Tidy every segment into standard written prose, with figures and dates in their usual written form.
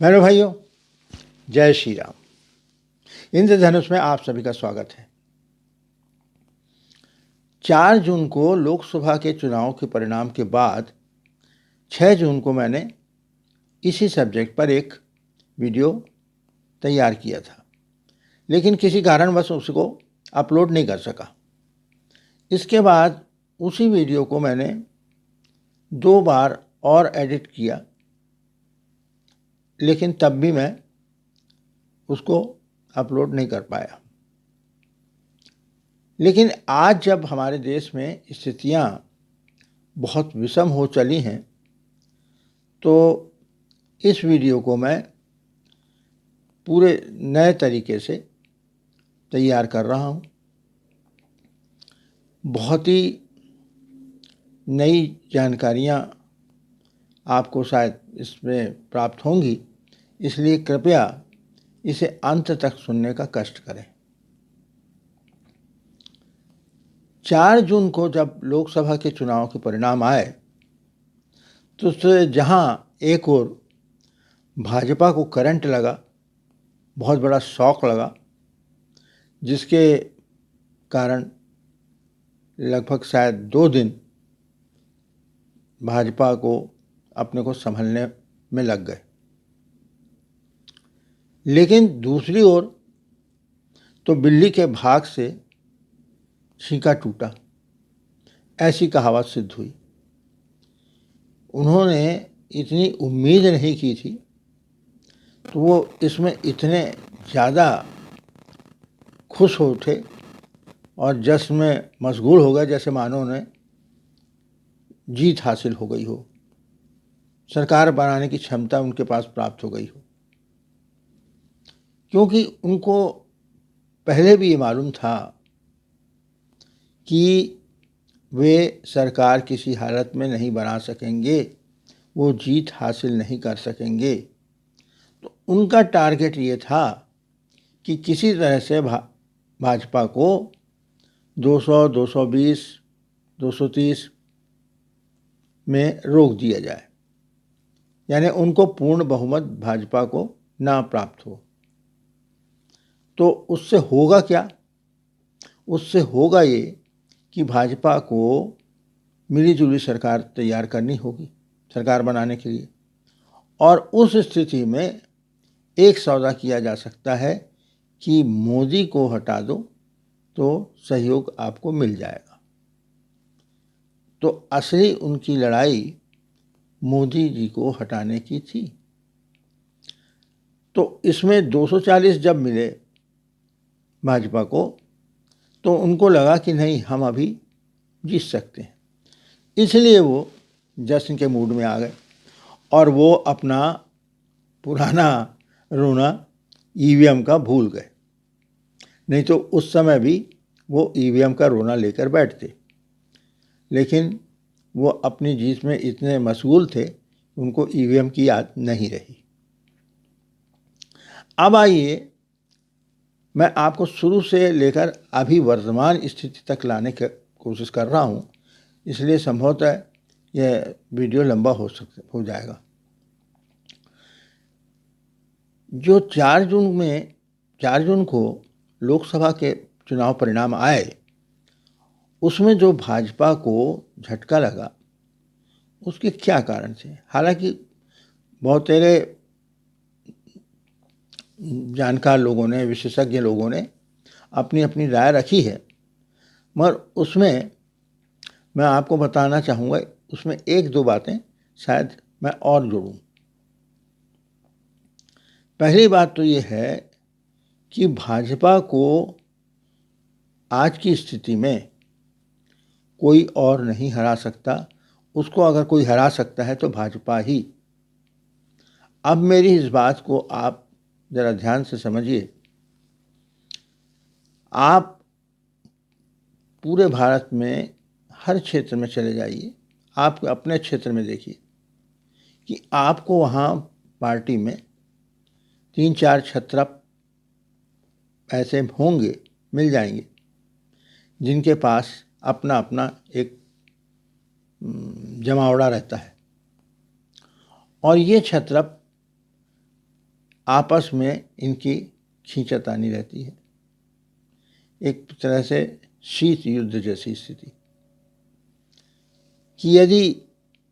मेरे भाइयों, जय श्री राम। इंद्रधनुष में आप सभी का स्वागत है। 4 जून को लोकसभा के चुनाव के परिणाम के बाद 6 जून को मैंने इसी सब्जेक्ट पर एक वीडियो तैयार किया था, लेकिन किसी कारणवश उसको अपलोड नहीं कर सका। इसके बाद उसी वीडियो को मैंने 2 बार और एडिट किया, लेकिन तब भी मैं उसको अपलोड नहीं कर पाया। लेकिन आज जब हमारे देश में स्थितियां बहुत विषम हो चली हैं, तो इस वीडियो को मैं पूरे नए तरीके से तैयार कर रहा हूं। बहुत ही नई जानकारियां आपको शायद इसमें प्राप्त होंगी, इसलिए कृपया इसे अंत तक सुनने का कष्ट करें। 4 जून को जब लोकसभा के चुनाव के परिणाम आए, तो उससे जहां एक ओर भाजपा को करंट लगा, बहुत बड़ा शॉक लगा, जिसके कारण लगभग शायद 2 दिन भाजपा को अपने को संभलने में लग गए। लेकिन दूसरी ओर तो बिल्ली के भाग से छींका टूटा, ऐसी कहावत सिद्ध हुई। उन्होंने इतनी उम्मीद नहीं की थी, तो वो इसमें इतने ज़्यादा खुश हो उठे और जश्न में मशगूल हो गए जैसे मानो उन्हें जीत हासिल हो गई हो, सरकार बनाने की क्षमता उनके पास प्राप्त हो गई हो। क्योंकि उनको पहले भी ये मालूम था कि वे सरकार किसी हालत में नहीं बना सकेंगे, वो जीत हासिल नहीं कर सकेंगे। तो उनका टारगेट ये था कि किसी तरह से भाजपा को 200, 220, 230 में रोक दिया जाए, यानी उनको पूर्ण बहुमत भाजपा को ना प्राप्त हो। तो उससे होगा क्या? उससे होगा ये कि भाजपा को मिलीजुली सरकार तैयार करनी होगी सरकार बनाने के लिए, और उस स्थिति में एक सौदा किया जा सकता है कि मोदी को हटा दो तो सहयोग आपको मिल जाएगा। तो असली उनकी लड़ाई मोदी जी को हटाने की थी। तो इसमें 240 जब मिले भाजपा को, तो उनको लगा कि नहीं, हम अभी जीत सकते हैं। इसलिए वो जश्न के मूड में आ गए और वो अपना पुराना रोना ईवीएम का भूल गए। नहीं तो उस समय भी वो ईवीएम का रोना लेकर बैठते, लेकिन वो अपनी जीत में इतने मशगूल थे, उनको ईवीएम की याद नहीं रही। अब आइए, मैं आपको शुरू से लेकर अभी वर्तमान स्थिति तक लाने की कोशिश कर रहा हूँ, इसलिए संभवतः यह वीडियो लंबा हो जाएगा। जो 4 जून को लोकसभा के चुनाव परिणाम आए, उसमें जो भाजपा को झटका लगा, उसके क्या कारण थे? हालांकि बहुत सारे जानकार लोगों ने, विशेषज्ञ लोगों ने अपनी अपनी राय रखी है, मगर उसमें मैं आपको बताना चाहूँगा, उसमें 1-2 बातें शायद मैं और जोड़ूं। पहली बात तो ये है कि भाजपा को आज की स्थिति में कोई और नहीं हरा सकता। उसको अगर कोई हरा सकता है तो भाजपा ही। अब मेरी इस बात को आप ज़रा ध्यान से समझिए। आप पूरे भारत में हर क्षेत्र में चले जाइए, आप अपने क्षेत्र में देखिए कि आपको वहाँ पार्टी में 3-4 छत्रप ऐसे होंगे, मिल जाएंगे, जिनके पास अपना अपना एक जमावड़ा रहता है। और ये छत्रप आपस में इनकी खींचातानी रहती है, एक तरह से शीत युद्ध जैसी स्थिति कि यदि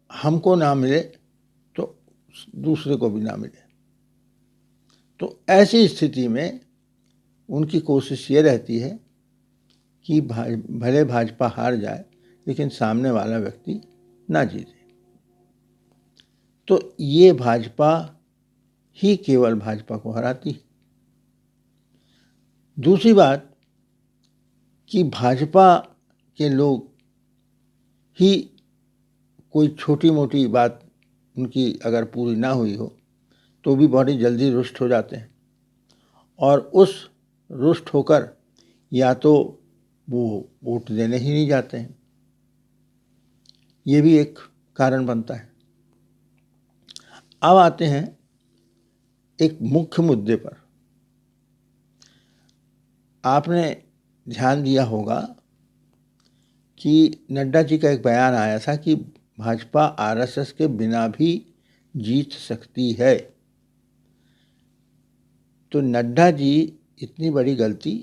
हमको ना मिले तो दूसरे को भी ना मिले। तो ऐसी स्थिति में उनकी कोशिश ये रहती है कि भले भाजपा हार जाए लेकिन सामने वाला व्यक्ति ना जीते। तो ये भाजपा ही केवल भाजपा को हराती है। दूसरी बात कि भाजपा के लोग ही कोई छोटी मोटी बात उनकी अगर पूरी ना हुई हो तो भी बड़ी जल्दी रुष्ट हो जाते हैं, और उस रुष्ट होकर या तो वो वोट देने ही नहीं जाते हैं, ये भी एक कारण बनता है। अब आते हैं एक मुख्य मुद्दे पर। आपने ध्यान दिया होगा कि नड्डा जी का एक बयान आया था कि भाजपा आरएसएस के बिना भी जीत सकती है। तो नड्डा जी इतनी बड़ी गलती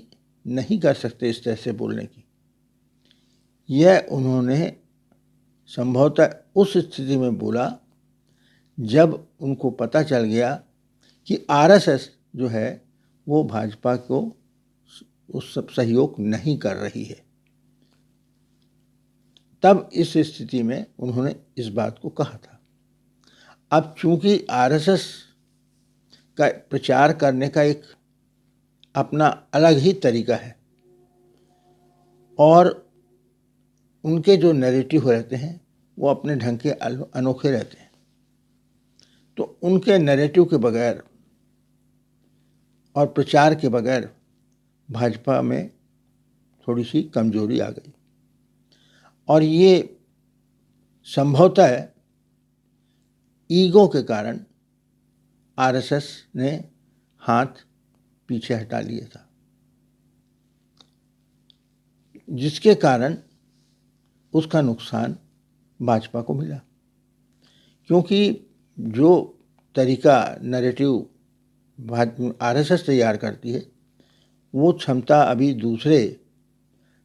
नहीं कर सकते इस तरह से बोलने की। यह उन्होंने संभवतः उस स्थिति में बोला जब उनको पता चल गया कि आरएसएस जो है वो भाजपा को उस सब सहयोग नहीं कर रही है। तब इस स्थिति में उन्होंने इस बात को कहा था। अब चूंकि आरएसएस का प्रचार करने का एक अपना अलग ही तरीका है और उनके जो नैरेटिव रहते हैं वो अपने ढंग के अनोखे रहते हैं, तो उनके नैरेटिव के बगैर और प्रचार के बगैर भाजपा में थोड़ी सी कमजोरी आ गई, और ये संभवतः ईगो के कारण आरएसएस ने हाथ पीछे हटा लिया था, जिसके कारण उसका नुकसान भाजपा को मिला। क्योंकि जो तरीका नैरेटिव आरएसएस तैयार करती है वो क्षमता अभी दूसरे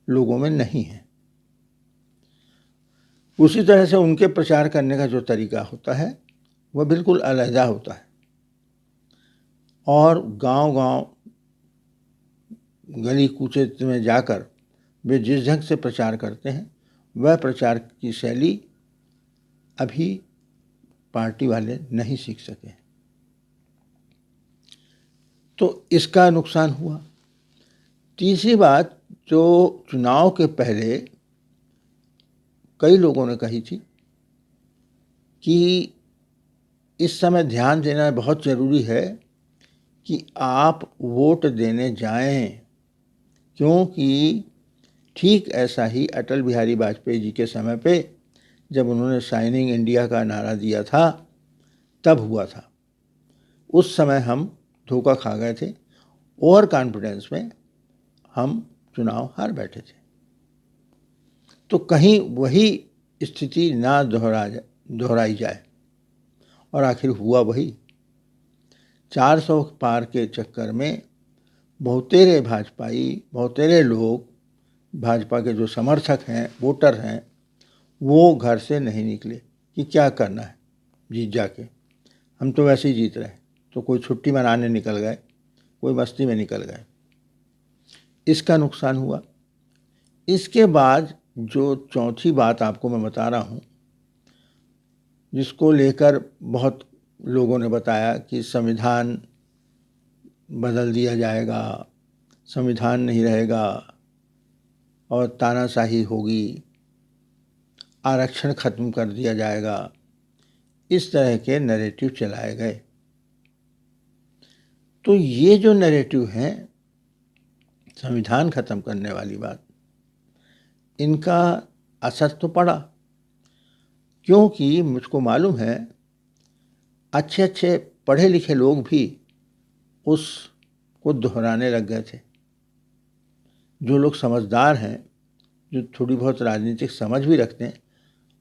लोगों में नहीं है। उसी तरह से उनके प्रचार करने का जो तरीका होता है वह बिल्कुल अलग होता है, और गांव-गांव गली कूचे में जाकर वे जिस ढंग से प्रचार करते हैं वह प्रचार की शैली अभी पार्टी वाले नहीं सीख सके, तो इसका नुकसान हुआ। तीसरी बात जो चुनाव के पहले कई लोगों ने कही थी कि इस समय ध्यान देना बहुत ज़रूरी है कि आप वोट देने जाएं, क्योंकि ठीक ऐसा ही अटल बिहारी वाजपेयी जी के समय पे जब उन्होंने साइनिंग इंडिया का नारा दिया था तब हुआ था। उस समय हम धोखा खा गए थे, ओवर कॉन्फिडेंस में हम चुनाव हार बैठे थे। तो कहीं वही स्थिति ना दोहराई जाए, और आखिर हुआ वही। 400 पार के चक्कर में बहुतेरे भाजपाई, बहुतेरे लोग, भाजपा के जो समर्थक हैं, वोटर हैं, वो घर से नहीं निकले कि क्या करना है जीत जाके, हम तो वैसे ही जीत रहे। तो कोई छुट्टी मनाने निकल गए, कोई मस्ती में निकल गए, इसका नुकसान हुआ। इसके बाद जो चौथी बात आपको मैं बता रहा हूँ, जिसको लेकर बहुत लोगों ने बताया कि संविधान बदल दिया जाएगा, संविधान नहीं रहेगा और तानाशाही होगी, आरक्षण खत्म कर दिया जाएगा, इस तरह के नैरेटिव चलाए गए। तो ये जो नैरेटिव हैं संविधान खत्म करने वाली बात, इनका असर तो पड़ा, क्योंकि मुझको मालूम है अच्छे अच्छे पढ़े लिखे लोग भी उसको दोहराने लग गए थे। जो लोग समझदार हैं, जो थोड़ी बहुत राजनीतिक समझ भी रखते हैं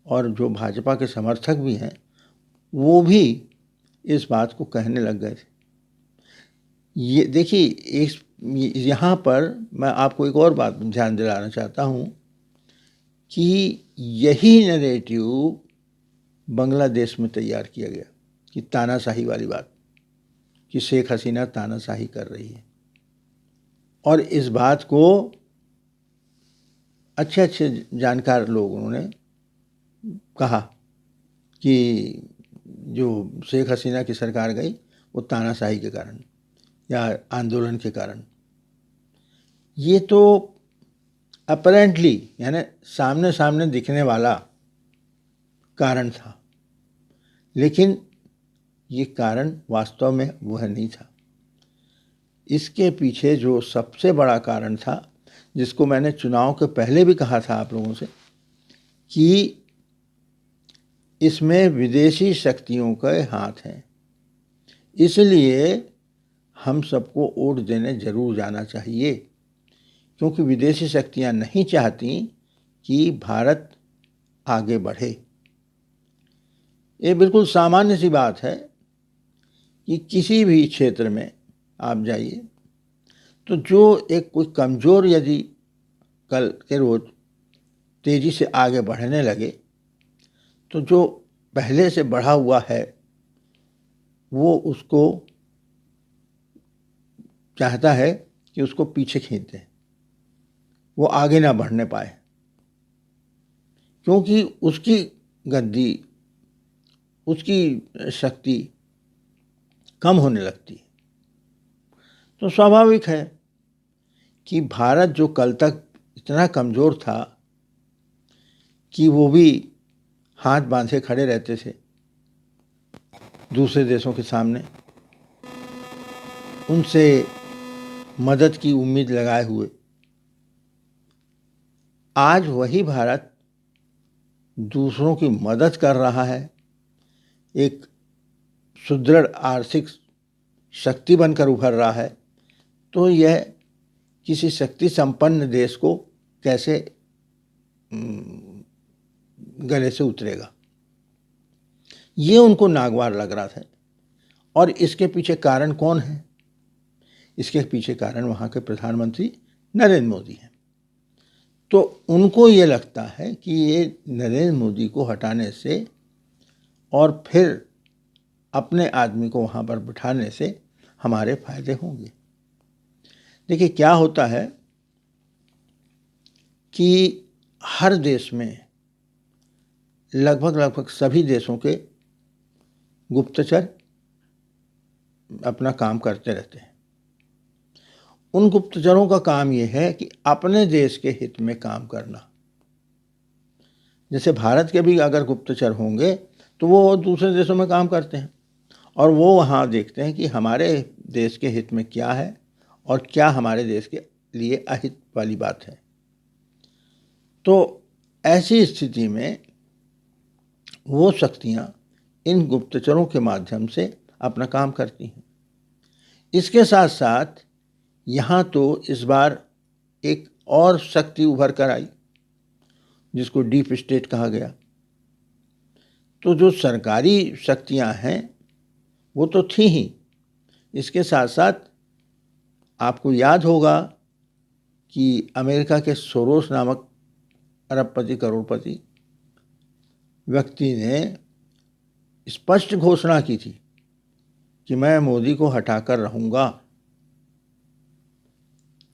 और जो भाजपा के समर्थक भी हैं, वो भी इस बात को कहने लग गए थे। ये देखिए, इस यहाँ पर मैं आपको एक और बात ध्यान दिलाना चाहता हूँ कि यही नैरेटिव बांग्लादेश में तैयार किया गया कि तानाशाही वाली बात, कि शेख हसीना तानाशाही कर रही है। और इस बात को अच्छे अच्छे जानकार लोगों ने कहा कि जो शेख हसीना की सरकार गई वो तानाशाही के कारण या आंदोलन के कारण। ये तो अपरेंटली यानी सामने सामने दिखने वाला कारण था, लेकिन ये कारण वास्तव में वह नहीं था। इसके पीछे जो सबसे बड़ा कारण था, जिसको मैंने चुनाव के पहले भी कहा था आप लोगों से, कि इसमें विदेशी शक्तियों के हाथ हैं, इसलिए हम सबको वोट देने जरूर जाना चाहिए, क्योंकि विदेशी शक्तियां नहीं चाहती कि भारत आगे बढ़े। ये बिल्कुल सामान्य सी बात है कि किसी भी क्षेत्र में आप जाइए तो जो एक कोई कमज़ोर यदि कल के रोज़ तेज़ी से आगे बढ़ने लगे तो जो पहले से बढ़ा हुआ है वो उसको चाहता है कि उसको पीछे खींच दे, वो आगे ना बढ़ने पाए, क्योंकि उसकी गद्दी, उसकी शक्ति कम होने लगती है। तो स्वाभाविक है कि भारत जो कल तक इतना कमज़ोर था कि वो भी हाथ बांधे खड़े रहते थे दूसरे देशों के सामने, उनसे मदद की उम्मीद लगाए हुए, आज वही भारत दूसरों की मदद कर रहा है, एक सुदृढ़ आर्थिक शक्ति बनकर उभर रहा है। तो यह किसी शक्ति संपन्न देश को कैसे गले से उतरेगा, ये उनको नागवार लग रहा था। और इसके पीछे कारण कौन है? इसके पीछे कारण वहाँ के प्रधानमंत्री नरेंद्र मोदी हैं। तो उनको ये लगता है कि ये नरेंद्र मोदी को हटाने से और फिर अपने आदमी को वहाँ पर बिठाने से हमारे फायदे होंगे। देखिए क्या होता है कि हर देश में लगभग सभी देशों के गुप्तचर अपना काम करते रहते हैं। उन गुप्तचरों का काम ये है कि अपने देश के हित में काम करना। जैसे भारत के भी अगर गुप्तचर होंगे तो वो दूसरे देशों में काम करते हैं और वो वहाँ देखते हैं कि हमारे देश के हित में क्या है और क्या हमारे देश के लिए अहित वाली बात है। तो ऐसी स्थिति में वो शक्तियाँ इन गुप्तचरों के माध्यम से अपना काम करती हैं। इसके साथ साथ यहाँ तो इस बार एक और शक्ति उभर कर आई जिसको डीप स्टेट कहा गया। तो जो सरकारी शक्तियाँ हैं वो तो थी ही, इसके साथ साथ आपको याद होगा कि अमेरिका के सोरोस नामक अरबपति करोड़पति व्यक्ति ने स्पष्ट घोषणा की थी कि मैं मोदी को हटाकर रहूँगा,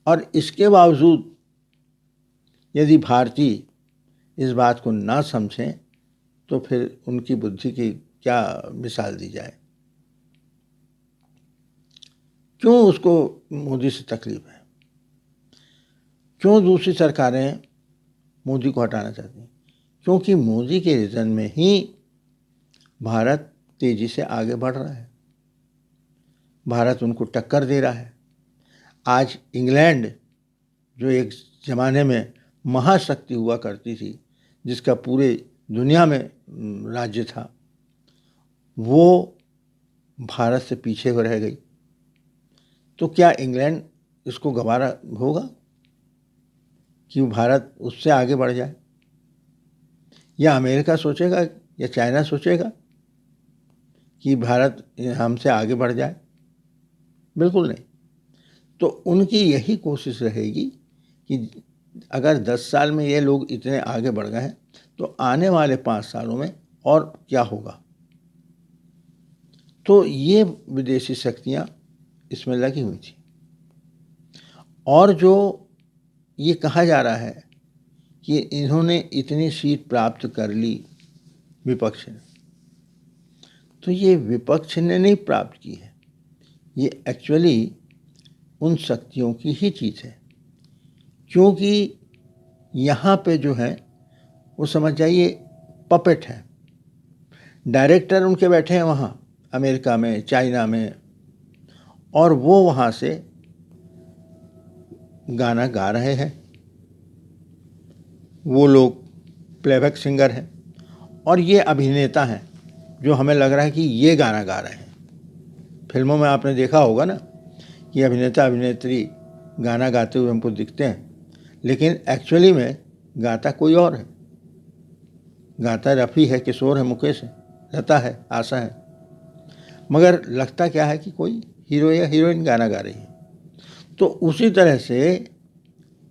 और इसके बावजूद यदि भारतीय इस बात को ना समझें तो फिर उनकी बुद्धि की क्या मिसाल दी जाए। क्यों उसको मोदी से तकलीफ है? क्यों दूसरी सरकारें मोदी को हटाना चाहती हैं? क्योंकि मोदी के रीजन में ही भारत तेजी से आगे बढ़ रहा है, भारत उनको टक्कर दे रहा है। आज इंग्लैंड जो एक ज़माने में महाशक्ति हुआ करती थी, जिसका पूरे दुनिया में राज्य था, वो भारत से पीछे हो रह गई। तो क्या इंग्लैंड इसको गवारा होगा कि भारत उससे आगे बढ़ जाए? या अमेरिका सोचेगा या चाइना सोचेगा कि भारत हमसे आगे बढ़ जाए? बिल्कुल नहीं। तो उनकी यही कोशिश रहेगी कि अगर 10 साल में ये लोग इतने आगे बढ़ गए हैं तो आने वाले 5 सालों में और क्या होगा। तो ये विदेशी शक्तियाँ इसमें लगी हुई थी। और जो ये कहा जा रहा है कि इन्होंने इतनी सीट प्राप्त कर ली विपक्ष ने, तो ये विपक्ष ने नहीं प्राप्त की है, ये एक्चुअली उन शक्तियों की ही चीज़ है। क्योंकि यहाँ पे जो है वो समझ जाइए पपेट है, डायरेक्टर उनके बैठे हैं वहाँ अमेरिका में, चाइना में, और वो वहाँ से गाना गा रहे हैं। वो लोग प्लेबैक सिंगर हैं और ये अभिनेता हैं जो हमें लग रहा है कि ये गाना गा रहे हैं। फिल्मों में आपने देखा होगा ना कि अभिनेता अभिनेत्री गाना गाते हुए हमको दिखते हैं, लेकिन एक्चुअली में गाता कोई और है। गाता रफ़ी है, किशोर है, मुकेश है, लता है, आशा है, मगर लगता क्या है कि कोई हीरो या हीरोइन गाना गा रही है। तो उसी तरह से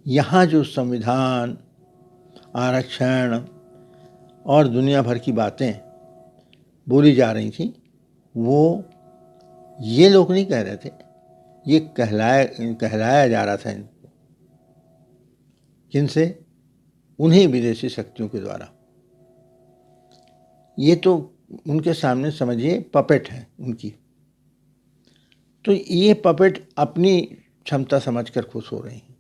यहाँ जो संविधान, आरक्षण और दुनिया भर की बातें बोली जा रही थी, वो ये लोग नहीं कह रहे थे, ये कहलाया जा रहा था इनको। किनसे? उन्हीं विदेशी शक्तियों के द्वारा। ये तो उनके सामने समझिए पपेट है उनकी। तो ये पपेट अपनी क्षमता समझकर खुश हो रही हैं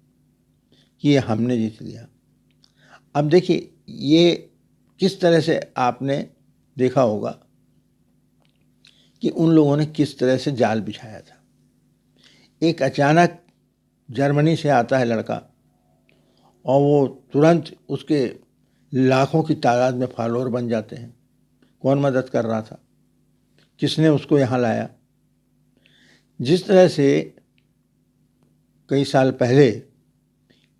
कि ये हमने जीत लिया। अब देखिए ये किस तरह से आपने देखा होगा कि उन लोगों ने किस तरह से जाल बिछाया था। एक अचानक जर्मनी से आता है लड़का और वो तुरंत उसके लाखों की तादाद में फॉलोअर बन जाते हैं। कौन मदद कर रहा था? किसने उसको यहाँ लाया? जिस तरह से कई साल पहले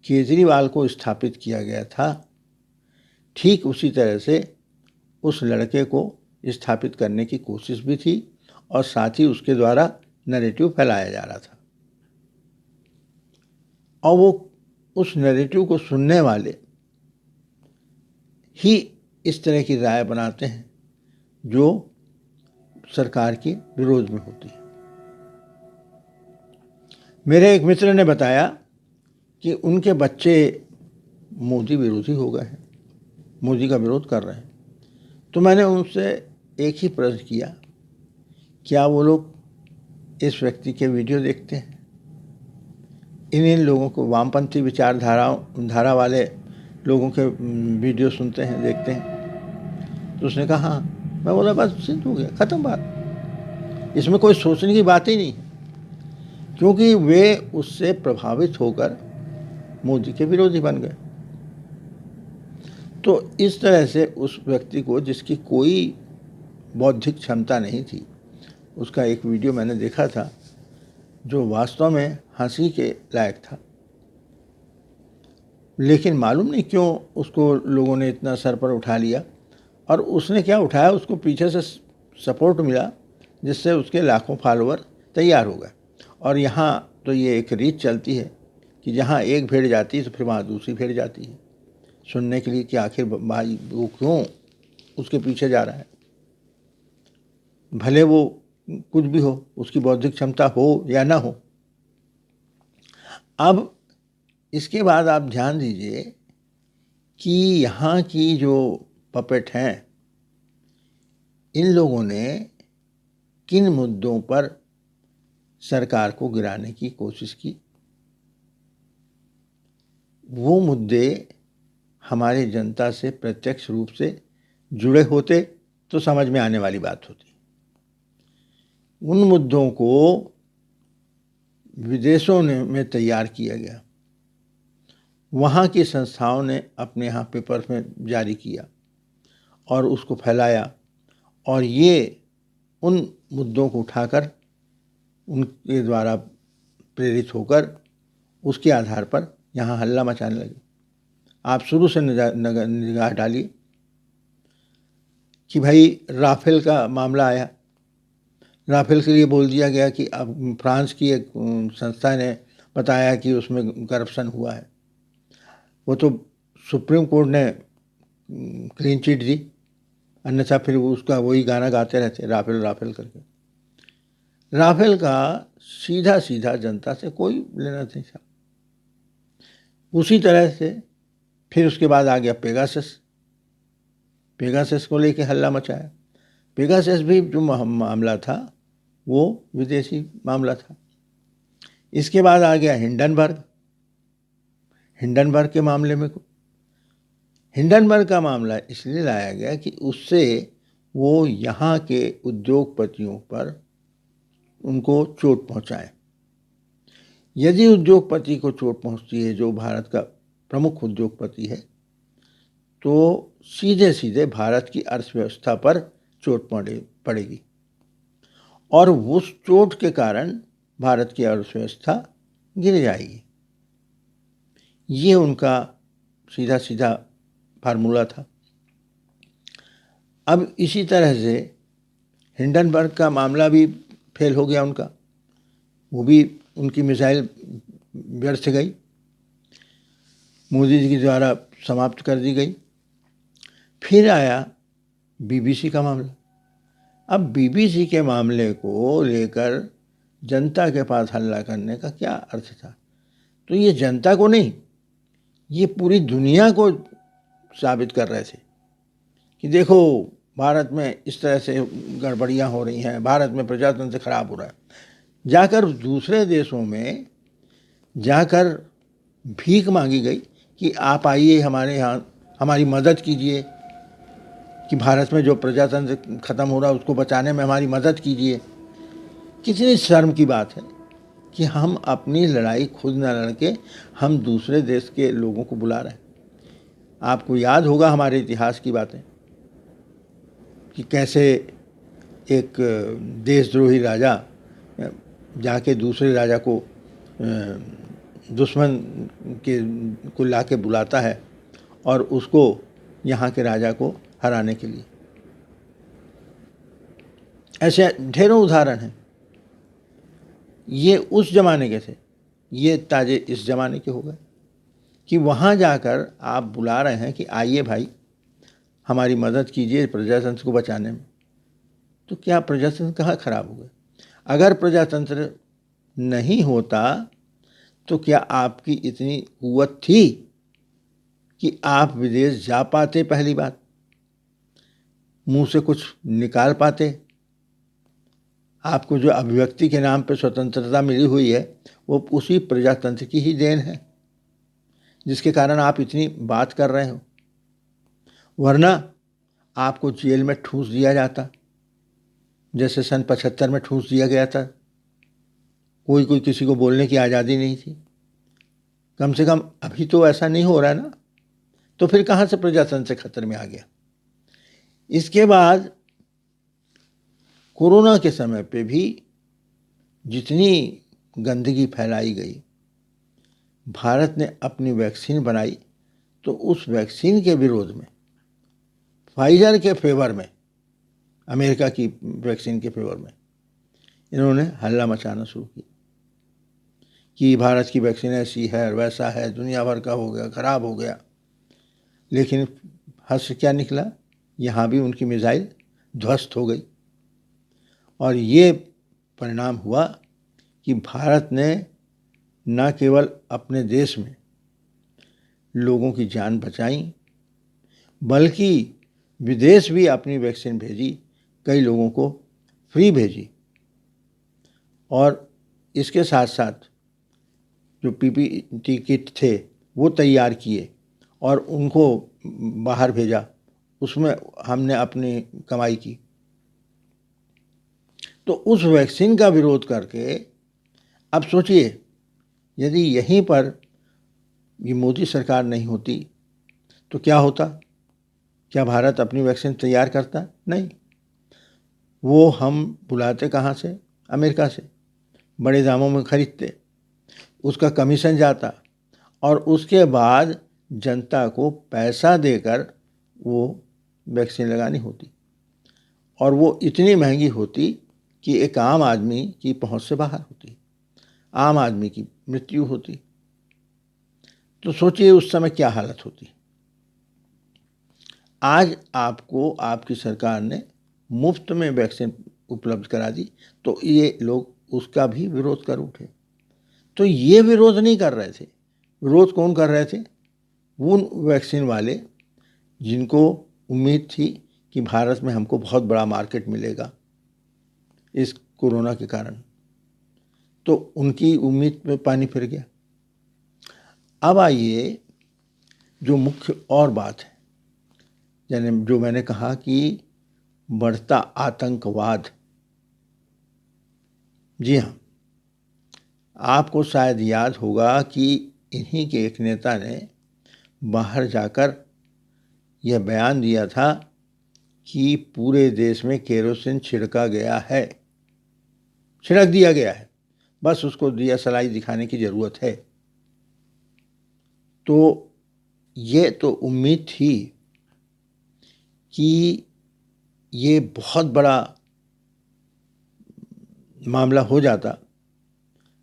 केजरीवाल को स्थापित किया गया था, ठीक उसी तरह से उस लड़के को स्थापित करने की कोशिश भी थी और साथ ही उसके द्वारा नैरेटिव फैलाया जा रहा था। और वो उस नैरेटिव को सुनने वाले ही इस तरह की राय बनाते हैं जो सरकार के विरोध में होती है। मेरे एक मित्र ने बताया कि उनके बच्चे मोदी विरोधी हो गए हैं, मोदी का विरोध कर रहे हैं। तो मैंने उनसे एक ही प्रश्न किया, क्या वो लोग इस व्यक्ति के वीडियो देखते हैं? इन लोगों को, वामपंथी विचारधारा वाले लोगों के वीडियो सुनते हैं, देखते हैं? तो उसने कहा हाँ। मैं बोला बस सिद्ध हो गया, ख़त्म बात, इसमें कोई सोचने की बात ही नहीं है, क्योंकि वे उससे प्रभावित होकर मोदी के विरोधी बन गए। तो इस तरह से उस व्यक्ति को, जिसकी कोई बौद्धिक क्षमता नहीं थी, उसका एक वीडियो मैंने देखा था जो वास्तव में हंसी के लायक था, लेकिन मालूम नहीं क्यों उसको लोगों ने इतना सर पर उठा लिया। और उसने क्या उठाया, उसको पीछे से सपोर्ट मिला जिससे उसके लाखों फॉलोअर तैयार हो गए। और यहाँ तो ये एक रीत चलती है कि जहाँ एक भेड़ जाती है तो फिर वहाँ दूसरी भेड़ जाती है, सुनने के लिए कि आखिर भाई वो क्यों उसके पीछे जा रहा है। भले वो कुछ भी हो, उसकी बौद्धिक क्षमता हो या ना हो। अब इसके बाद आप ध्यान दीजिए कि यहाँ की जो पपेट हैं, इन लोगों ने किन मुद्दों पर सरकार को गिराने की कोशिश की। वो मुद्दे हमारी जनता से प्रत्यक्ष रूप से जुड़े होते तो समझ में आने वाली बात होती। उन मुद्दों को विदेशों में तैयार किया गया, वहाँ की संस्थाओं ने अपने यहाँ पेपर में जारी किया और उसको फैलाया, और ये उन मुद्दों को उठाकर उनके द्वारा प्रेरित होकर उसके आधार पर यहाँ हल्ला मचाने लगे। आप शुरू से निगाह डालिए कि भाई राफेल का मामला आया, राफेल के लिए बोल दिया गया कि अब फ्रांस की एक संस्था ने बताया कि उसमें करप्शन हुआ है। वो तो सुप्रीम कोर्ट ने क्लीन चिट दी, अन्यथा फिर उसका वही गाना गाते रहते, राफेल राफेल करके। राफेल का सीधा सीधा जनता से कोई लेना नहीं था। उसी तरह से फिर उसके बाद आ गया पेगासस। पेगासस को लेके हल्ला मचाया। पेगासस भी जो मामला था वो विदेशी मामला था। इसके बाद आ गया हिंडनबर्ग। हिंडनबर्ग के मामले में हिंडनबर्ग का मामला इसलिए लाया गया कि उससे वो यहाँ के उद्योगपतियों पर उनको चोट पहुँचाए। यदि उद्योगपति को चोट पहुँचती है, जो भारत का प्रमुख उद्योगपति है, तो सीधे सीधे भारत की अर्थव्यवस्था पर चोट पड़ेगी और उस चोट के कारण भारत की अर्थव्यवस्था गिर जाएगी। ये उनका सीधा सीधा फार्मूला था। अब इसी तरह से हिंडनबर्ग का मामला भी फेल हो गया उनका, वो भी उनकी मिसाइल व्यर्थ गई, मोदी जी के द्वारा समाप्त कर दी गई। फिर आया बीबीसी का मामला। अब बीबीसी के मामले को लेकर जनता के पास हल्ला करने का क्या अर्थ था? तो ये जनता को नहीं, ये पूरी दुनिया को साबित कर रहे थे कि देखो भारत में इस तरह से गड़बड़ियाँ हो रही हैं, भारत में प्रजातंत्र खराब हो रहा है। जाकर दूसरे देशों में जाकर भीख मांगी गई कि आप आइए हमारे यहाँ, हमारी मदद कीजिए, कि भारत में जो प्रजातंत्र ख़त्म हो रहा है उसको बचाने में हमारी मदद कीजिए। कितनी शर्म की बात है कि हम अपनी लड़ाई खुद न लड़ के हम दूसरे देश के लोगों को बुला रहे हैं। आपको याद होगा हमारे इतिहास की बातें कि कैसे एक देशद्रोही राजा जाके दूसरे राजा को दुश्मन के को ला के बुलाता है और उसको यहाँ के राजा को हराने के लिए। ऐसे ढेरों उदाहरण हैं। ये उस ज़माने के थे, ये ताजे इस ज़माने के हो गए कि वहाँ जाकर आप बुला रहे हैं कि आइए भाई हमारी मदद कीजिए प्रजातंत्र को बचाने में। तो क्या प्रजातंत्र कहाँ खराब हो गए? अगर प्रजातंत्र नहीं होता तो क्या आपकी इतनी कुव्वत थी कि आप विदेश जा पाते? पहली बात, मुंह से कुछ निकाल पाते? आपको जो अभिव्यक्ति के नाम पे स्वतंत्रता मिली हुई है वो उसी प्रजातंत्र की ही देन है, जिसके कारण आप इतनी बात कर रहे हो। वरना आपको जेल में ठूंस दिया जाता, जैसे सन 75 में ठूंस दिया गया था। कोई किसी को बोलने की आज़ादी नहीं थी। कम से कम अभी तो ऐसा नहीं हो रहा ना, तो फिर कहाँ से प्रजातंत्र खतरे में आ गया? इसके बाद कोरोना के समय पे भी जितनी गंदगी फैलाई गई, भारत ने अपनी वैक्सीन बनाई तो उस वैक्सीन के विरोध में, फाइजर के फेवर में, अमेरिका की वैक्सीन के फेवर में इन्होंने हल्ला मचाना शुरू किया कि भारत की वैक्सीन ऐसी है, वैसा है, दुनिया भर का हो गया, खराब हो गया। लेकिन हर्ष क्या निकला? यहाँ भी उनकी मिसाइल ध्वस्त हो गई और ये परिणाम हुआ कि भारत ने न केवल अपने देश में लोगों की जान बचाई, बल्कि विदेश भी अपनी वैक्सीन भेजी, कई लोगों को फ्री भेजी। और इसके साथ साथ जो पीपीई किट थे वो तैयार किए और उनको बाहर भेजा, उसमें हमने अपनी कमाई की। तो उस वैक्सीन का विरोध करके अब सोचिए, यदि यहीं पर ये मोदी सरकार नहीं होती तो क्या होता? क्या भारत अपनी वैक्सीन तैयार करता? नहीं, वो हम बुलाते कहाँ से? अमेरिका से, बड़े दामों में खरीदते, उसका कमीशन जाता और उसके बाद जनता को पैसा देकर वो वैक्सीन लगानी होती और वो इतनी महंगी होती कि एक आम आदमी की पहुंच से बाहर होती। आम आदमी की मृत्यु होती। तो सोचिए उस समय क्या हालत होती। आज आपको आपकी सरकार ने मुफ्त में वैक्सीन उपलब्ध करा दी, तो ये लोग उसका भी विरोध कर उठे। तो ये विरोध नहीं कर रहे थे। विरोध कौन कर रहे थे? उन वैक्सीन वाले जिनको उम्मीद थी कि भारत में हमको बहुत बड़ा मार्केट मिलेगा इस कोरोना के कारण। तो उनकी उम्मीद में पानी फिर गया। अब आइए जो मुख्य और बात है, यानी जो मैंने कहा कि बढ़ता आतंकवाद। जी हाँ, आपको शायद याद होगा कि इन्हीं के एक नेता ने बाहर जाकर यह बयान दिया था कि पूरे देश में केरोसिन छिड़का गया है, छिड़क दिया गया है, बस उसको दिया सलाई दिखाने की ज़रूरत है। तो ये तो उम्मीद थी कि ये बहुत बड़ा मामला हो जाता,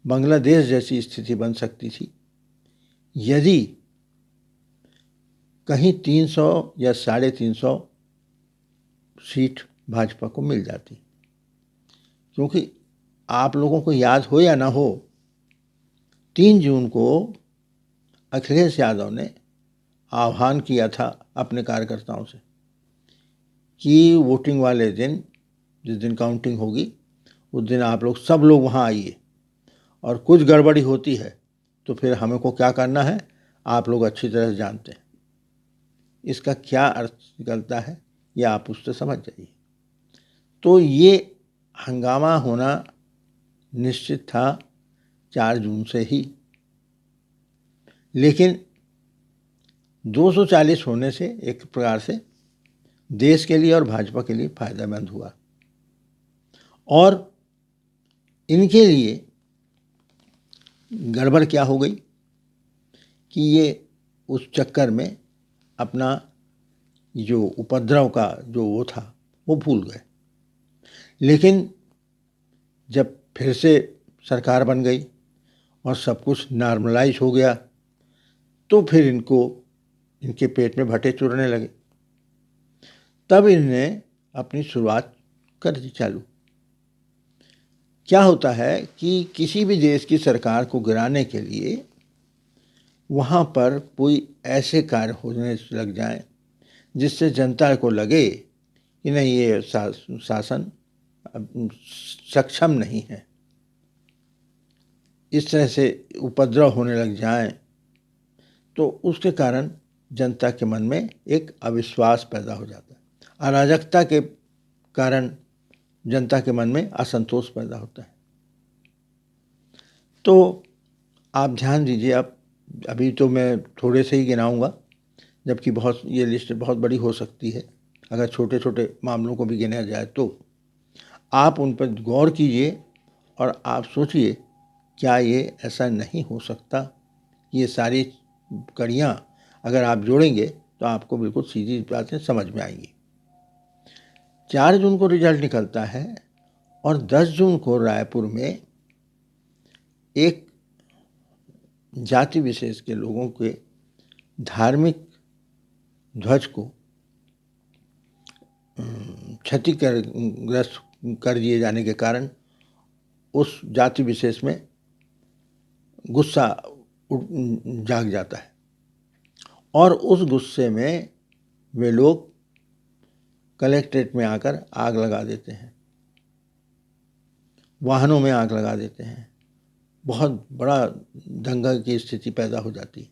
बांग्लादेश जैसी स्थिति बन सकती थी यदि कहीं 300 या 350 सीट भाजपा को मिल जाती। क्योंकि आप लोगों को याद हो या ना हो, 3 जून को अखिलेश यादव ने आह्वान किया था अपने कार्यकर्ताओं से कि वोटिंग वाले दिन, जिस दिन काउंटिंग होगी, उस दिन आप लोग सब लोग वहाँ आइए, और कुछ गड़बड़ी होती है तो फिर हमें को क्या करना है आप लोग अच्छी तरह से जानते हैं। इसका क्या अर्थ निकलता है ये आप उससे समझ जाइए। तो ये हंगामा होना निश्चित था 4 जून से ही, लेकिन 240 होने से एक प्रकार से देश के लिए और भाजपा के लिए फायदेमंद हुआ। और इनके लिए गड़बड़ क्या हो गई कि ये उस चक्कर में अपना जो उपद्रव का जो वो था वो भूल गए। लेकिन जब फिर से सरकार बन गई और सब कुछ नॉर्मलाइज हो गया, तो फिर इनके पेट में भटे चुरने लगे। तब इन्होंने अपनी शुरुआत कर दी चालू। क्या होता है कि किसी भी देश की सरकार को गिराने के लिए वहाँ पर कोई ऐसे कार्य होने लग जाएं जिससे जनता को लगे कि नहीं, ये शासन सक्षम नहीं है। इस तरह से उपद्रव होने लग जाएं तो उसके कारण जनता के मन में एक अविश्वास पैदा हो जाता है। अराजकता के कारण जनता के मन में असंतोष पैदा होता है। तो आप ध्यान दीजिए, अभी तो मैं थोड़े से ही गिनाऊंगा, जबकि ये लिस्ट बहुत बड़ी हो सकती है। अगर छोटे छोटे मामलों को भी गिना जाए तो आप उन पर गौर कीजिए और आप सोचिए क्या ये ऐसा नहीं हो सकता कि ये सारी कड़ियाँ अगर आप जोड़ेंगे तो आपको बिल्कुल सीधी बातें समझ में आएंगी। 4 जून को रिजल्ट निकलता है और 10 जून को रायपुर में एक जाति विशेष के लोगों के धार्मिक ध्वज को क्षतिग्रस्त कर दिए जाने के कारण उस जाति विशेष में गुस्सा जाग जाता है और उस गुस्से में वे लोग कलेक्ट्रेट में आकर आग लगा देते हैं, वाहनों में आग लगा देते हैं। बहुत बड़ा दंगा की स्थिति पैदा हो जाती है।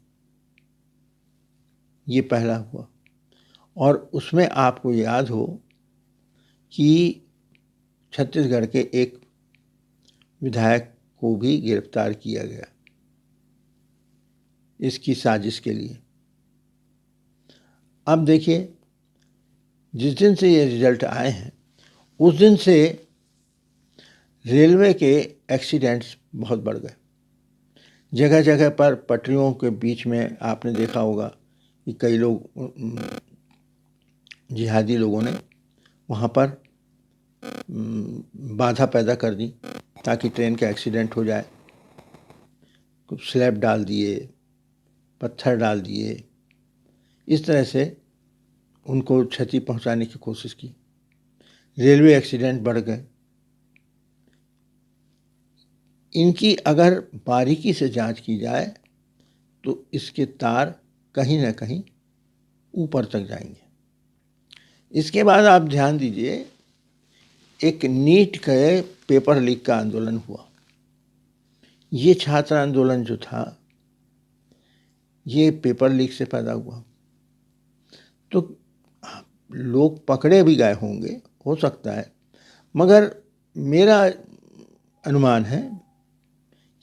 ये पहला हुआ। और उसमें आपको याद हो कि छत्तीसगढ़ के एक विधायक को भी गिरफ्तार किया गया इसकी साजिश के लिए। अब देखिए, जिस दिन से ये रिजल्ट आए हैं उस दिन से रेलवे के एक्सीडेंट्स बहुत बढ़ गए। जगह जगह पर पटरियों के बीच में आपने देखा होगा कि कई लोग, जिहादी लोगों ने वहाँ पर बाधा पैदा कर दी ताकि ट्रेन का एक्सीडेंट हो जाए। कुछ स्लैब डाल दिए, पत्थर डाल दिए, इस तरह से उनको क्षति पहुंचाने की कोशिश की। रेलवे एक्सीडेंट बढ़ गए। इनकी अगर बारीकी से जांच की जाए तो इसके तार कहीं ना कहीं ऊपर तक जाएंगे। इसके बाद आप ध्यान दीजिए, एक नीट के पेपर लीक का आंदोलन हुआ। ये छात्र आंदोलन जो था, ये पेपर लीक से पैदा हुआ। तो लोग पकड़े भी गए होंगे, हो सकता है, मगर मेरा अनुमान है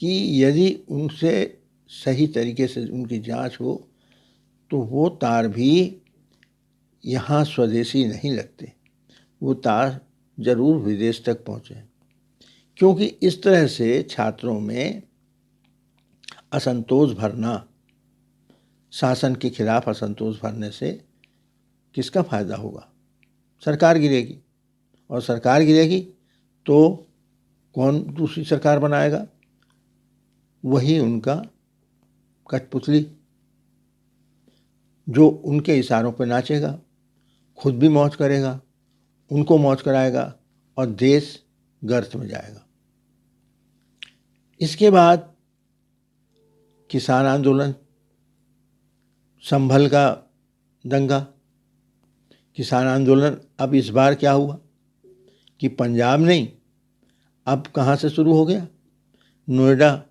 कि यदि उनसे सही तरीके से उनकी जांच हो तो वो तार भी यहाँ स्वदेशी नहीं लगते, वो तार जरूर विदेश तक पहुँचे, क्योंकि इस तरह से छात्रों में असंतोष भरना, शासन के खिलाफ असंतोष भरने से किसका फायदा होगा? सरकार गिरेगी, और सरकार गिरेगी तो कौन दूसरी सरकार बनाएगा? वही उनका कठपुतली, जो उनके इशारों पर नाचेगा, खुद भी मौज करेगा, उनको मौज कराएगा और देश गर्त में जाएगा। इसके बाद किसान आंदोलन, संभल का दंगा। किसान आंदोलन अब इस बार क्या हुआ कि पंजाब नहीं, अब कहाँ से शुरू हो गया? नोएडा,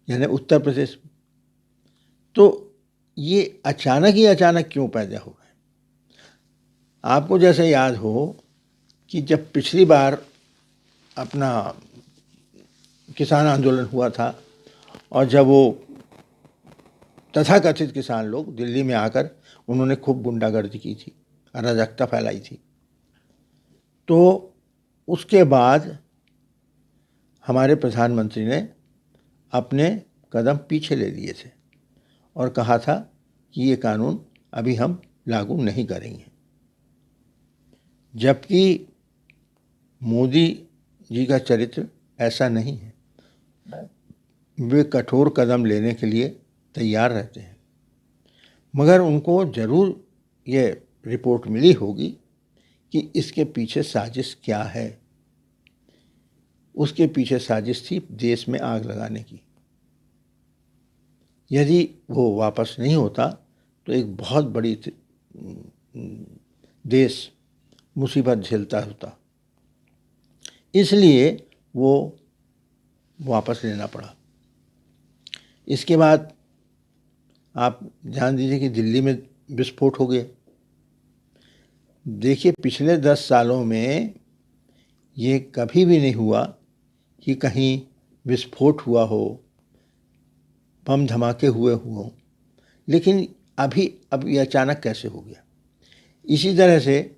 यानी उत्तर प्रदेश। तो ये अचानक क्यों पैदा हो गए? आपको जैसे याद हो कि जब पिछली बार अपना किसान आंदोलन हुआ था और जब वो तथाकथित किसान लोग दिल्ली में आकर उन्होंने खूब गुंडागर्दी की थी, अराजकता फैलाई थी, तो उसके बाद हमारे प्रधानमंत्री ने अपने कदम पीछे ले लिए थे और कहा था कि ये कानून अभी हम लागू नहीं करेंगे। जबकि मोदी जी का चरित्र ऐसा नहीं है, वे कठोर कदम लेने के लिए तैयार रहते हैं, मगर उनको ज़रूर ये रिपोर्ट मिली होगी कि इसके पीछे साजिश क्या है। उसके पीछे साजिश थी देश में आग लगाने की। यदि वो वापस नहीं होता तो एक बहुत बड़ी देश मुसीबत झेलता होता, इसलिए वो वापस लेना पड़ा। इसके बाद आप ध्यान दीजिए कि दिल्ली में विस्फोट हो गया। देखिए, पिछले 10 सालों में ये कभी भी नहीं हुआ कि कहीं विस्फोट हुआ हो, बम धमाके हुए हों, लेकिन अब ये अचानक कैसे हो गया? इसी तरह से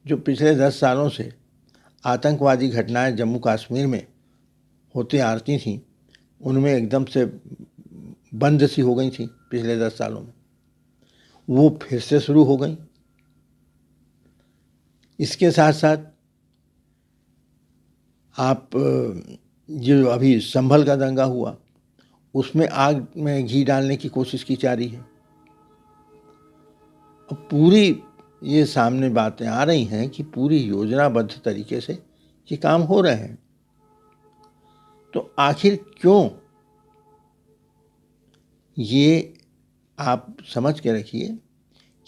जो पिछले 10 सालों से आतंकवादी घटनाएं जम्मू कश्मीर में होती आ रही थीं, उनमें एकदम से बंद सी हो गई थी पिछले 10 सालों में, वो फिर से शुरू हो गई। इसके साथ साथ आप जो अभी संभल का दंगा हुआ, उसमें आग में घी डालने की कोशिश की जा रही है। अब पूरी ये सामने बातें आ रही हैं कि पूरी योजनाबद्ध तरीके से ये काम हो रहे हैं। तो आखिर क्यों? ये आप समझ के रखिए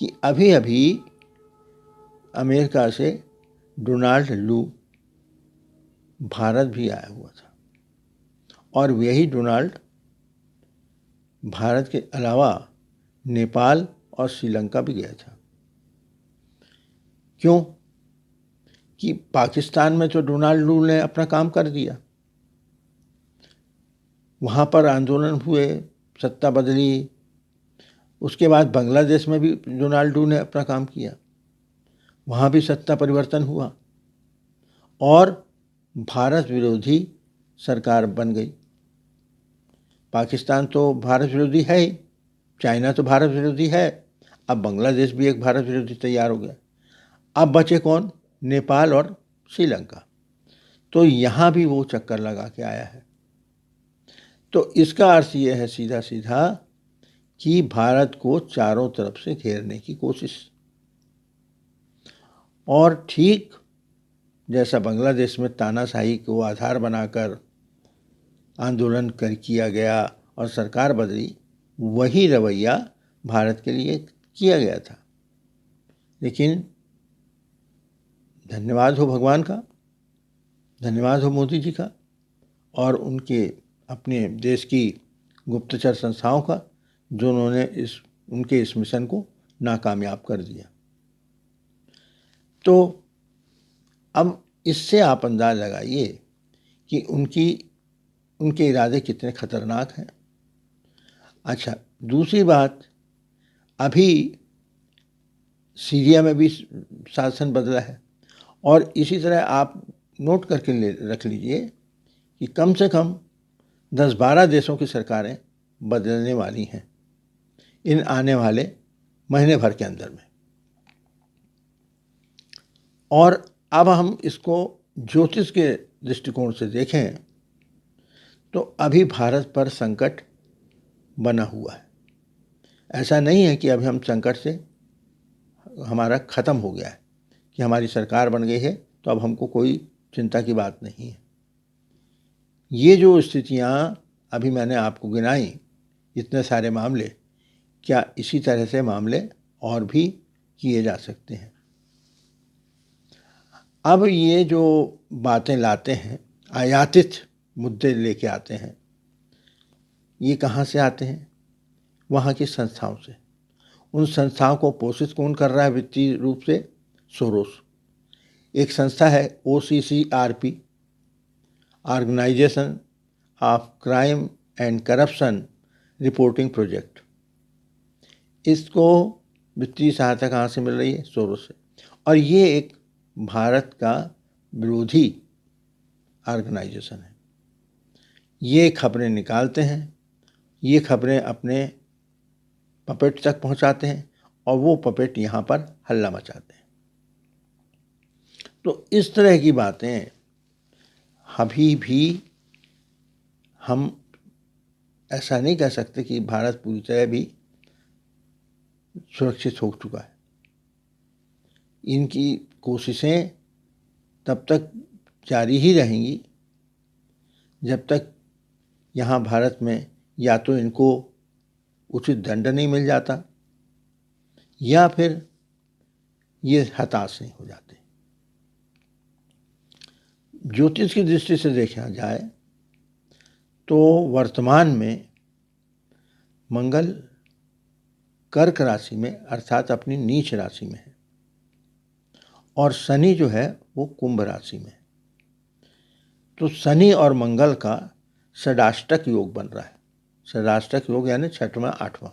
कि अभी अभी अमेरिका से डोनाल्ड लू भारत भी आया हुआ था, और यही डोनाल्ड भारत के अलावा नेपाल और श्रीलंका भी गया था। क्यों? कि पाकिस्तान में तो डोनाल्ड लू ने अपना काम कर दिया, वहाँ पर आंदोलन हुए, सत्ता बदली। उसके बाद बांग्लादेश में भी डोनाल्ड लू ने अपना काम किया, वहाँ भी सत्ता परिवर्तन हुआ और भारत विरोधी सरकार बन गई। पाकिस्तान तो भारत विरोधी है ही, चाइना तो भारत विरोधी है, अब बांग्लादेश भी एक भारत विरोधी तैयार हो गया। अब बचे कौन? नेपाल और श्रीलंका। तो यहाँ भी वो चक्कर लगा के आया है। तो इसका अर्थ ये है सीधा सीधा कि भारत को चारों तरफ से घेरने की कोशिश। और ठीक जैसा बांग्लादेश में तानाशाही को आधार बनाकर आंदोलन किया गया और सरकार बदली, वही रवैया भारत के लिए किया गया था। लेकिन धन्यवाद हो भगवान का, धन्यवाद हो मोदी जी का और उनके अपने देश की गुप्तचर संस्थाओं का, जो उन्होंने उनके इस मिशन को नाकामयाब कर दिया। तो अब इससे आप अंदाज़ लगाइए कि उनके इरादे कितने खतरनाक हैं। अच्छा, दूसरी बात, अभी सीरिया में भी शासन बदला है और इसी तरह आप नोट करके रख लीजिए कि कम से कम 10-12 देशों की सरकारें बदलने वाली हैं इन आने वाले महीने भर के अंदर में। और अब हम इसको ज्योतिष के दृष्टिकोण से देखें तो अभी भारत पर संकट बना हुआ है। ऐसा नहीं है कि अभी हम संकट से हमारा ख़त्म हो गया है, कि हमारी सरकार बन गई है तो अब हमको कोई चिंता की बात नहीं है। ये जो स्थितियाँ अभी मैंने आपको गिनाई, इतने सारे मामले, क्या इसी तरह से मामले और भी किए जा सकते हैं। अब ये जो बातें लाते हैं, आयातित मुद्दे लेके आते हैं, ये कहाँ से आते हैं? वहाँ की संस्थाओं से। उन संस्थाओं को पोषित कौन कर रहा है वित्तीय रूप से? सोरोस। एक संस्था है OCCRP, organisation of crime and corruption reporting project. इसको वित्तीय सहायता कहाँ से मिल रही है? सोरोस से। और ये एक भारत का विरोधी ऑर्गेनाइजेशन है। ये खबरें निकालते हैं, ये खबरें अपने पपेट तक पहुंचाते हैं और वो पपेट यहाँ पर हल्ला मचाते हैं। तो इस तरह की बातें अभी भी हम ऐसा नहीं कह सकते कि भारत पूरी तरह भी सुरक्षित हो चुका है। इनकी कोशिशें तब तक जारी ही रहेंगी जब तक यहाँ भारत में या तो इनको उचित दंड नहीं मिल जाता या फिर ये हताश नहीं हो जाते। ज्योतिष की दृष्टि से देखा जाए तो वर्तमान में मंगल कर्क राशि में अर्थात अपनी नीच राशि में है और शनि जो है वो कुंभ राशि में है। तो शनि और मंगल का षडाष्टक योग बन रहा है। षडाष्टक योग यानी 6वां 8वां।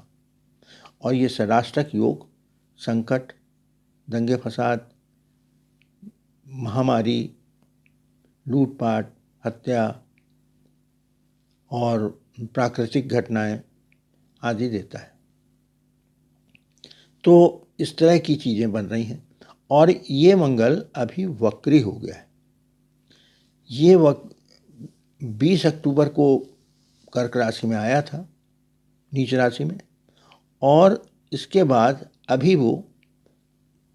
और ये षडाष्टक योग संकट, दंगे फसाद, महामारी, लूटपाट, हत्या और प्राकृतिक घटनाएं आदि देता है। तो इस तरह की चीज़ें बन रही हैं और ये मंगल अभी वक्री हो गया है। ये 20 अक्टूबर को कर्क राशि में आया था, नीच राशि में, और इसके बाद अभी वो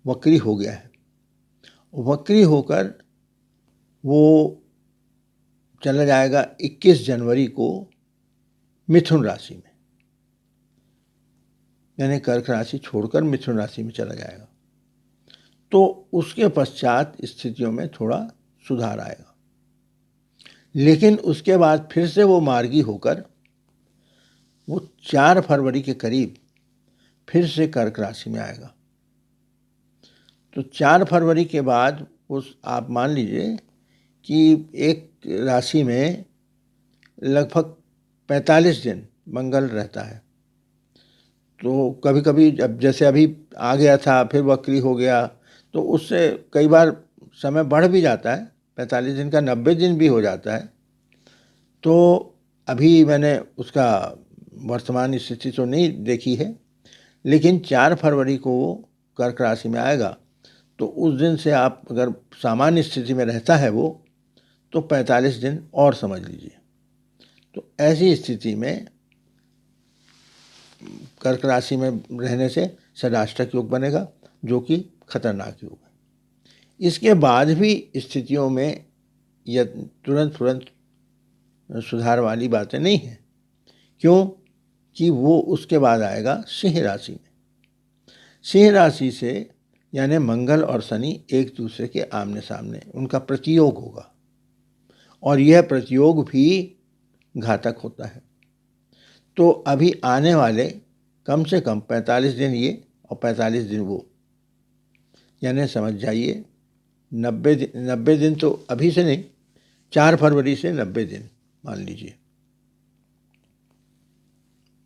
वक्री हो गया है। वक्री होकर वो चला जाएगा 21 जनवरी को मिथुन राशि में, यानी कर्क राशि छोड़कर मिथुन राशि में चला जाएगा। तो उसके पश्चात स्थितियों में थोड़ा सुधार आएगा, लेकिन उसके बाद फिर से वो मार्गी होकर वो 4 फरवरी के करीब फिर से कर्क राशि में आएगा। तो 4 फरवरी के बाद उस आप मान लीजिए कि एक राशि में लगभग 45 दिन मंगल रहता है। तो कभी कभी जब जैसे अभी आ गया था फिर वक्री हो गया, तो उससे कई बार समय बढ़ भी जाता है, 45 दिन का 90 दिन भी हो जाता है। तो अभी मैंने उसका वर्तमान स्थिति तो नहीं देखी है, लेकिन 4 फरवरी को वो कर्क राशि में आएगा। तो उस दिन से आप अगर सामान्य स्थिति में रहता है वो, तो 45 दिन और समझ लीजिए। तो ऐसी स्थिति में कर्क राशि में रहने से षडाष्टक योग बनेगा, जो कि खतरनाक योग है। इसके बाद भी स्थितियों में यह तुरंत सुधार वाली बातें नहीं हैं। क्यों? कि वो उसके बाद आएगा सिंह राशि में। सिंह राशि से यानी मंगल और शनि एक दूसरे के आमने सामने, उनका प्रतियोग होगा और यह प्रतियोग भी घातक होता है। तो अभी आने वाले कम से कम 45 दिन ये और 45 दिन वो, यानी समझ जाइए 90 दिन तो अभी से नहीं, 4 फरवरी से 90 दिन मान लीजिए।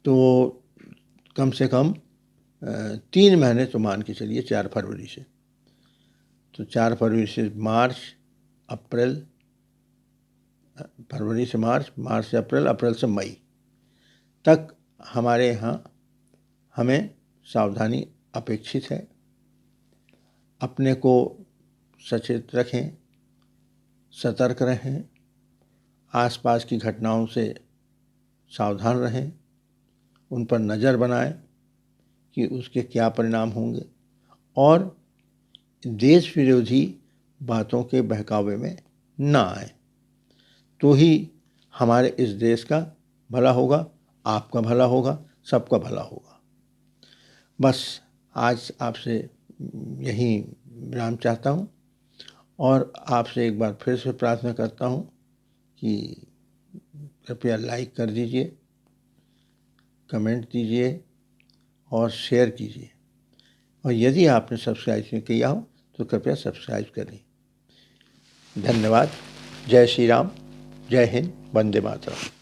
तो कम से कम 3 महीने तो मान के चलिए 4 फरवरी से। तो 4 फरवरी से मार्च, अप्रैल, फरवरी से मार्च, मार्च से अप्रैल, अप्रैल से मई तक हमारे यहाँ हमें सावधानी अपेक्षित है। अपने को सचेत रखें, सतर्क रहें, आसपास की घटनाओं से सावधान रहें, उन पर नज़र बनाएं कि उसके क्या परिणाम होंगे और देश विरोधी बातों के बहकावे में ना आए। तो ही हमारे इस देश का भला होगा, आपका भला होगा, सबका भला होगा। बस आज आपसे यही विराम चाहता हूँ और आपसे एक बार फिर से प्रार्थना करता हूँ कि कृपया लाइक कर दीजिए, कमेंट दीजिए और शेयर कीजिए। और यदि आपने सब्सक्राइब नहीं किया हो तो कृपया सब्सक्राइब करें। धन्यवाद। जय श्री राम, जय हिंद, वंदे मातरम।